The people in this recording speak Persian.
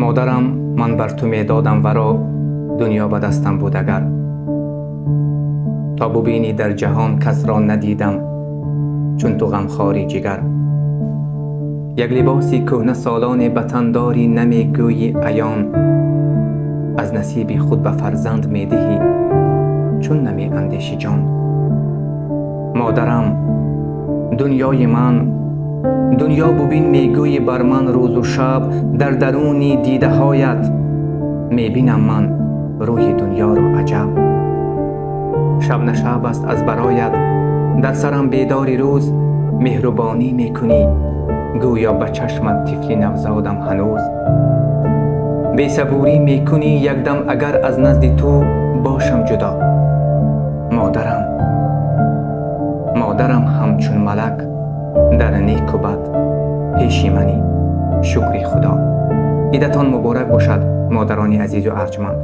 مادرم، من بر تو می دادم ورا، دنیا به دستم بود اگر. تا ببینی در جهان کس را ندیدم، چون تو غمخواری جگر. یک لباسی کهنه سالان به تن داری، نمی گویی عیان. از نصیب خود به فرزند می دهی، چون نمی اندیشی جان. مادرم، دنیای من، دنیا ببین می گویی بر من روز و شب. در درونی دیده هایت می بینم من روی دنیا را عجب. شب نشب است از برایت در سرم بیداری روز. مهربانی می کنی گویا به چشمت طفلی نوزادم هنوز. بی صبوری می کنی یک دم اگر از نزد تو باشم جدا. مادرم همچون ملک در نیک و بد پیش منی، شکر خدا. عیدتان مبارک باشد مادران عزیز و ارجمند.